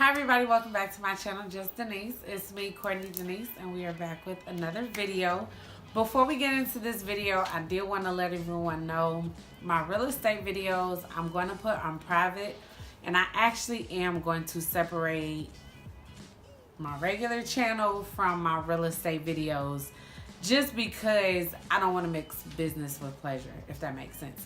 Hi everybody, welcome back to my channel, Just Denise. It's me, Courtney Denise, and we are back with another video. Before we get into this video, I did want to let everyone know my real estate videos I'm going to put on private, and I actually am going to separate my regular channel from my real estate videos just because I don't want to mix business with pleasure, if that makes sense.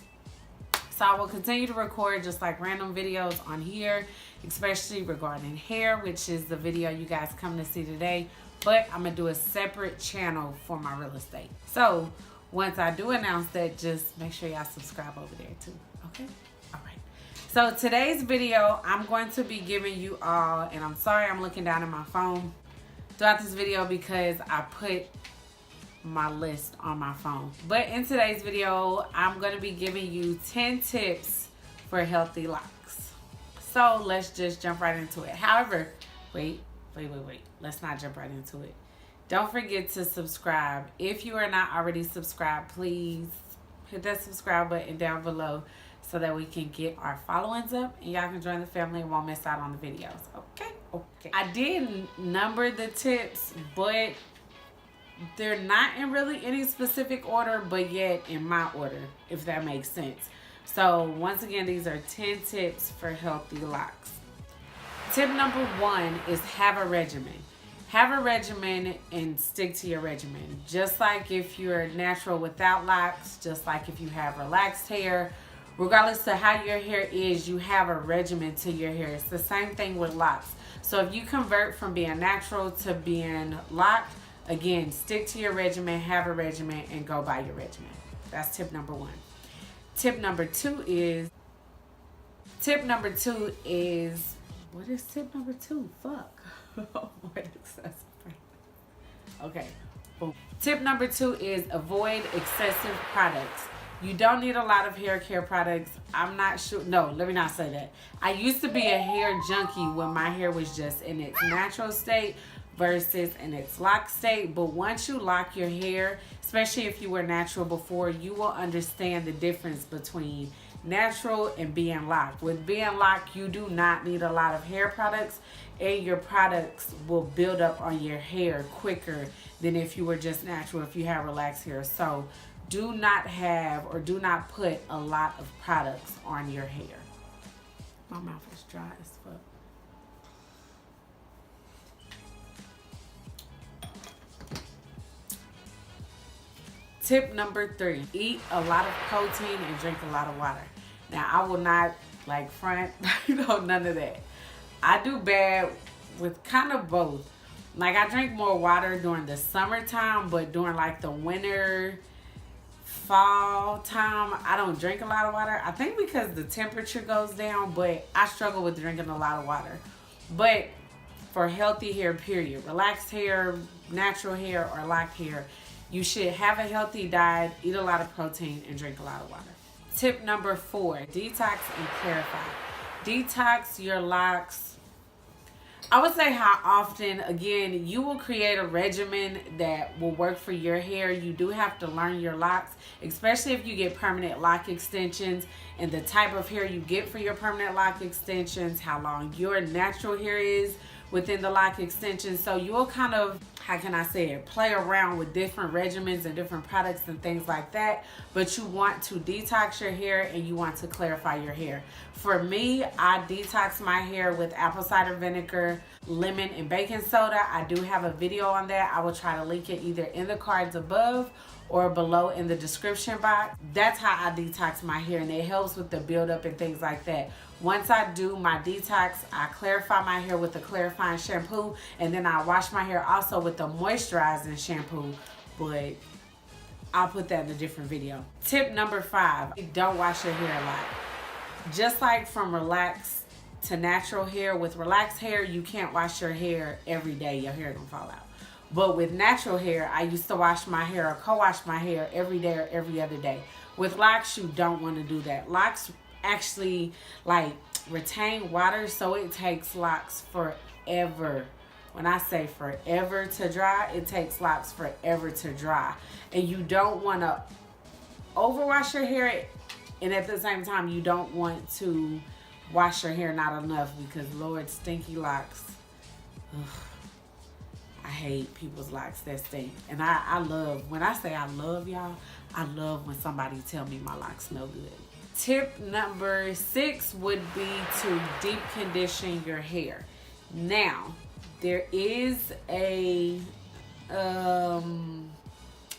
So I will continue to record just like random videos on here, especially regarding hair, which is the video you guys come to see today. But I'm going to do a separate channel for my real estate. So once I do announce that, just make sure y'all subscribe over there too. Okay? All right. So today's video, I'm going to be giving you all, and I'm sorry I'm looking down at my phone throughout this video because I put my list on my phone. But in today's video, I'm going to be giving you 10 tips for healthy locks. So let's just jump right into it. However, wait. Let's not jump right into it. Don't forget to subscribe. If you are not already subscribed, please hit that subscribe button down below so that we can get our followings up and y'all can join the family and won't miss out on the videos. Okay. I did number the tips, but they're not in really any specific order, but yet in my order, if that makes sense. So once again, these are 10 tips for healthy locks. Tip number 1 is have a regimen. Have a regimen and stick to your regimen. Just like if you're natural without locks, just like if you have relaxed hair, regardless of how your hair is, you have a regimen to your hair. It's the same thing with locks. So if you convert from being natural to being locked, again, stick to your regimen, have a regimen, and go by your regimen. That's tip number 1. Tip number 2 is, what is tip number 2? Fuck. Avoid excessive. Okay, boom. Tip number 2 is avoid excessive products. You don't need a lot of hair care products. I'm not sure. No, let me not say that. I used to be a hair junkie when my hair was just in its natural state versus in its lock state. But once you lock your hair, especially if you were natural before, you will understand the difference between natural and being locked. With being locked, you do not need a lot of hair products, and your products will build up on your hair quicker than if you were just natural, if you have relaxed hair. So do not have or do not put a lot of products on your hair. My mouth is dry as fuck. Tip number 3, eat a lot of protein and drink a lot of water. Now, I will not like front, none of that. I do bad with kind of both. Like, I drink more water during the summertime, but during like the winter, fall time, I don't drink a lot of water. I think because the temperature goes down, but I struggle with drinking a lot of water. But for healthy hair, period, relaxed hair, natural hair, or locked hair, you should have a healthy diet, eat a lot of protein, and drink a lot of water. Tip number 4, detox and clarify. Detox your locks. I would say how often, again, you will create a regimen that will work for your hair. You do have to learn your locks, especially if you get permanent lock extensions and the type of hair you get for your permanent lock extensions, how long your natural hair is within the lock extension. So you will kind of, how can I say it, play around with different regimens and different products and things like that. But you want to detox your hair and you want to clarify your hair. For me, I detox my hair with apple cider vinegar, lemon, and baking soda. I do have a video on that. I will try to link it either in the cards above or below in the description box. That's how I detox my hair, and it helps with the buildup and things like that. Once I do my detox, I clarify my hair with a clarifying shampoo, and then I wash my hair also with the moisturizing shampoo, but I'll put that in a different video. Tip number 5, don't wash your hair a lot. Just like from relaxed to natural hair, with relaxed hair, you can't wash your hair every day. Your hair gonna fall out. But with natural hair, I used to wash my hair or co-wash my hair every day or every other day. With locks, you don't want to do that. Locks actually like retain water, so it takes locks forever. When I say forever to dry, it takes locks forever to dry. And you don't want to overwash your hair, and at the same time, you don't want to wash your hair not enough, because Lord, stinky locks. Ugh. I hate people's locks that stink. And I love, when I say I love, y'all, I love when somebody tell me my locks smell good. Tip number 6 would be to deep condition your hair. Now, there is a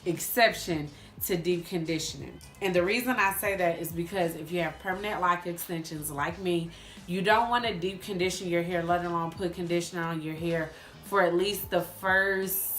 exception to deep conditioning. And the reason I say that is because if you have permanent lock extensions like me, you don't want to deep condition your hair, let alone put conditioner on your hair for at least the first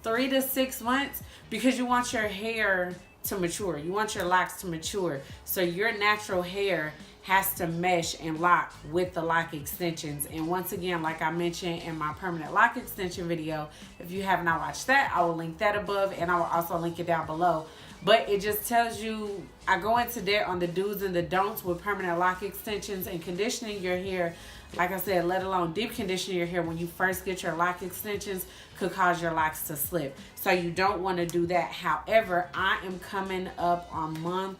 3 to 6 months, because you want your hair to mature. You want your locks to mature. So your natural hair has to mesh and lock with the lock extensions. And once again, like I mentioned in my permanent lock extension video, if you have not watched that, I will link that above, and I will also link it down below. But it just tells you, I go into depth on the do's and the don'ts with permanent lock extensions and conditioning your hair. Like I said, let alone deep conditioning your hair when you first get your lock extensions could cause your locks to slip. So you don't want to do that. However, I am coming up on month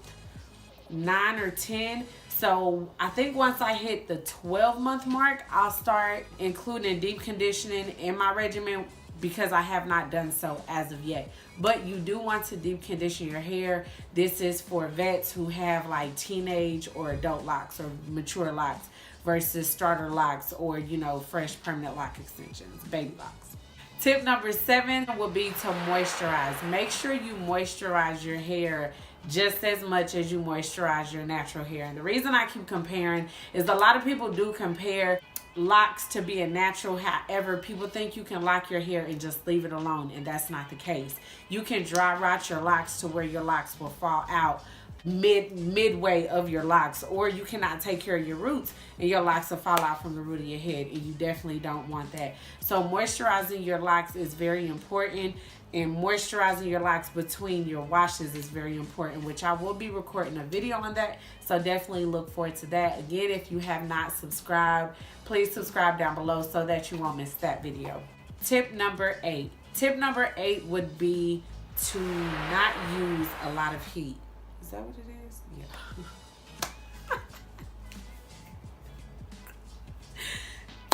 9 or 10. So I think once I hit the 12-month mark, I'll start including deep conditioning in my regimen, because I have not done so as of yet. But you do want to deep condition your hair. This is for vets who have like teenage or adult locks or mature locks versus starter locks or, you know, fresh permanent lock extensions, baby locks. Tip number 7 would be to moisturize. Make sure you moisturize your hair just as much as you moisturize your natural hair. And the reason I keep comparing is a lot of people do compare locks to be a natural. However, people think you can lock your hair and just leave it alone, and that's not the case. You can dry rot your locks to where your locks will fall out midway of your locks, or you cannot take care of your roots and your locks will fall out from the root of your head, and you definitely don't want that. So moisturizing your locks is very important, and moisturizing your locks between your washes is very important, which I will be recording a video on that, so definitely look forward to that. Again, if you have not subscribed, please subscribe down below so that you won't miss that video. Tip number 8. Tip number 8 would be to not use a lot of heat. Is that what it is? Yeah.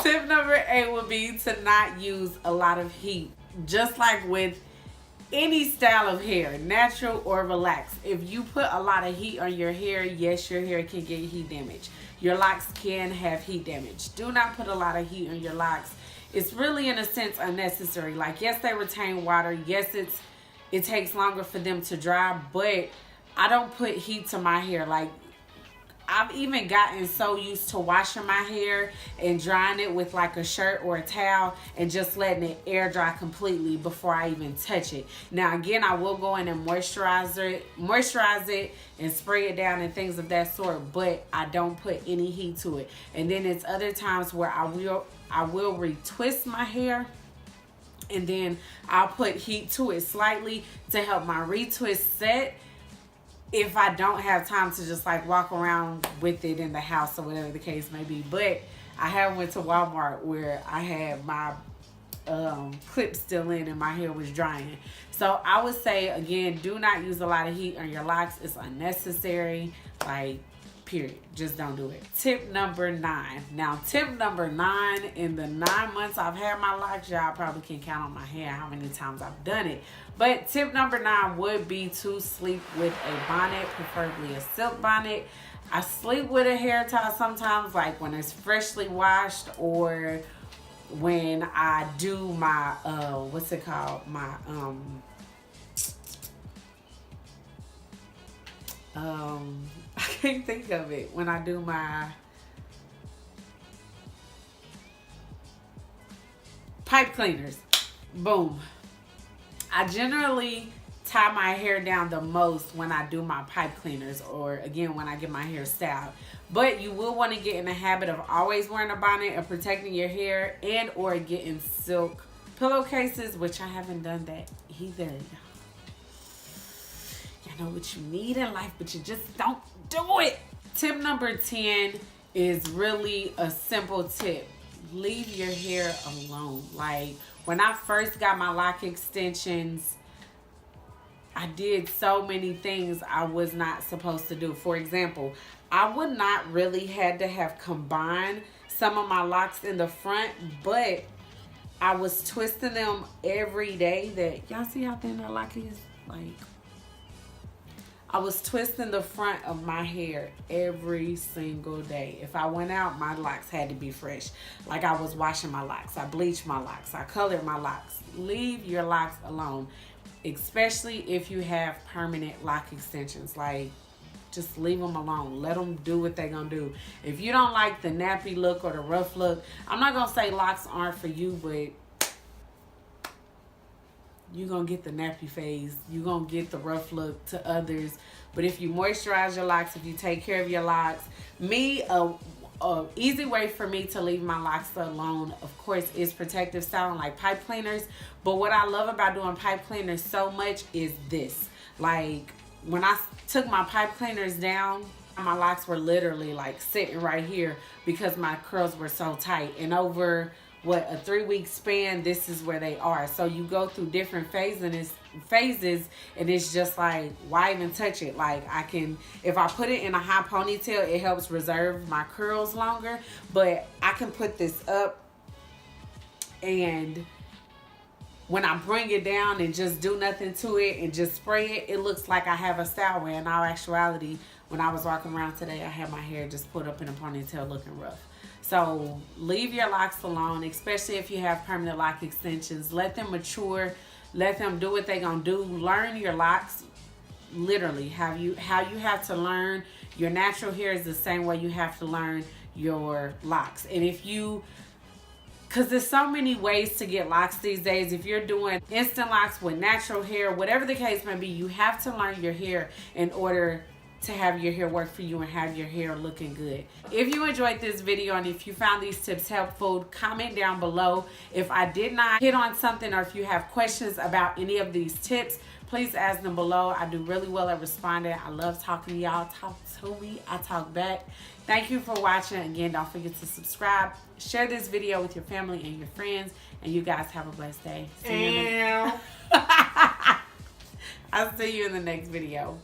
Tip number 8 would be to not use a lot of heat. Just like with any style of hair, natural or relaxed, if you put a lot of heat on your hair, yes, your hair can get heat damage. Your locks can have heat damage. Do not put a lot of heat on your locks. It's really, in a sense, unnecessary. Like, yes, they retain water. Yes, it takes longer for them to dry, but I don't put heat to my hair. Like, I've even gotten so used to washing my hair and drying it with like a shirt or a towel and just letting it air dry completely before I even touch it. Now, again, I will go in and moisturize it and spray it down and things of that sort, but I don't put any heat to it. And then it's other times where I will retwist my hair, and then I'll put heat to it slightly to help my retwist set, if I don't have time to just like walk around with it in the house or whatever the case may be. But I have went to Walmart where I had my clip still in and my hair was drying. So I would say, again, do not use a lot of heat on your locks. It's unnecessary, like, period. Just don't do it. Tip number 9. Now, tip number 9, in the 9 months I've had my locks, y'all probably can count on my hand how many times I've done it. But tip number 9 would be to sleep with a bonnet, preferably a silk bonnet. I sleep with a hair tie sometimes, like when it's freshly washed, or when I do my, what's it called? My, I can't think of it. When I do my pipe cleaners. Boom. I generally tie my hair down the most when I do my pipe cleaners, or again when I get my hair styled. But you will want to get in the habit of always wearing a bonnet and protecting your hair, and or getting silk pillowcases, which I haven't done that either. You know what you need in life, but you just don't do it. Tip number 10 is really a simple tip. Leave your hair alone. Like, when I first got my lock extensions, I did so many things I was not supposed to do. For example, I would not really had to have combined some of my locks in the front, but I was twisting them every day. That y'all see how thin that lock is? Like, I was twisting the front of my hair every single day. If I went out, my locks had to be fresh. Like, I was washing my locks. I bleached my locks. I colored my locks. Leave your locks alone, especially if you have permanent lock extensions. Like, just leave them alone. Let them do what they're going to do. If you don't like the nappy look or the rough look, I'm not going to say locks aren't for you, but you're going to get the nappy phase. You're going to get the rough look to others. But if you moisturize your locks, if you take care of your locks, a easy way for me to leave my locks alone, of course, is protective styling, like pipe cleaners. But what I love about doing pipe cleaners so much is this. Like, when I took my pipe cleaners down, my locks were literally like sitting right here because my curls were so tight. And over a 3-week span, this is where they are. So you go through different phases, and it's just like, why even touch it? Like, I can, if I put it in a high ponytail, it helps reserve my curls longer. But I can put this up, and when I bring it down and just do nothing to it and just spray it, it looks like I have a style wear. In all actuality, when I was walking around today, I had my hair just put up in a ponytail looking rough. So leave your locks alone, especially if you have permanent lock extensions. Let them mature. Let them do what they're going to do. Learn your locks. Literally, how you have to learn your natural hair is the same way you have to learn your locks. And if you, because there's so many ways to get locks these days. If you're doing instant locks with natural hair, whatever the case may be, you have to learn your hair in order to have your hair work for you and have your hair looking good. If you enjoyed this video and if you found these tips helpful, comment down below. If I did not hit on something, or if you have questions about any of these tips, please ask them below. I do really well at responding. I love talking to y'all. Talk to me, I talk back. Thank you for watching. Again, don't forget to subscribe, share this video with your family and your friends, and you guys have a blessed day. I'll see you in the next video.